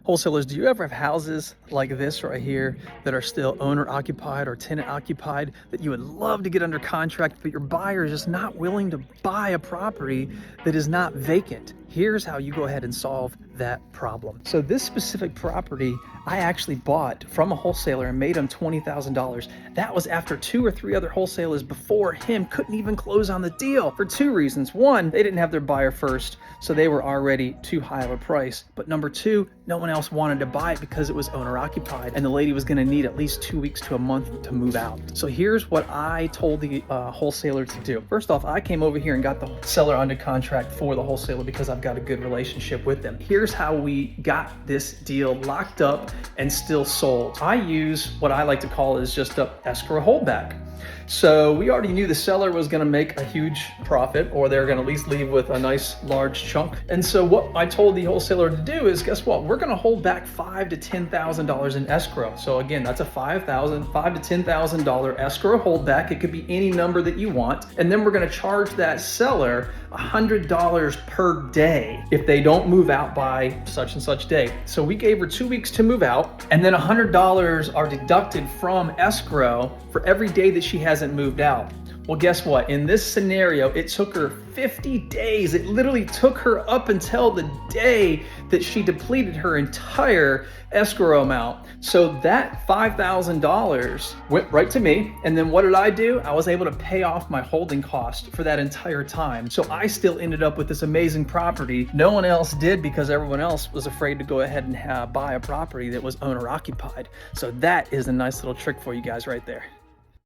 Wholesalers, do you ever have houses like this right here that are still owner occupied or tenant occupied that you would love to get under contract, but your buyer is just not willing to buy a property that is not vacant? Here's how you go ahead and solve that problem. So this specific property, I actually bought from a wholesaler and made him $20,000. That was after 2 or 3 other wholesalers before him couldn't even close on the deal for 2 reasons. One, they didn't have their buyer first, so they were already too high of a price. But number 2, no one else wanted to buy it because it was owner occupied and the lady was gonna need at least 2 weeks to a month to move out. So here's what I told the wholesaler to do. First off, I came over here and got the seller under contract for the wholesaler because I've got a good relationship with them. Here's how we got this deal locked up and still sold. I use what I like to call is just a escrow holdback. So we already knew the seller was going to make a huge profit, or they're going to at least leave with a nice large chunk. And so what I told the wholesaler to do is, guess what? We're going to hold back $5,000 to $10,000 in escrow. So again, that's a $5,000 to $10,000 escrow holdback. It could be any number that you want. And then we're going to charge that seller $100 per day if they don't move out by such and such day. So we gave her 2 weeks to move out, and then $100 are deducted from escrow for every day that she hasn't moved out. Well, guess what? In this scenario, it took her 50 days. It literally took her up until the day that she depleted her entire escrow amount. So that $5,000 went right to me. And then what did I do? I was able to pay off my holding cost for that entire time. So I still ended up with this amazing property. No one else did because everyone else was afraid to go ahead and buy a property that was owner occupied. So that is a nice little trick for you guys right there.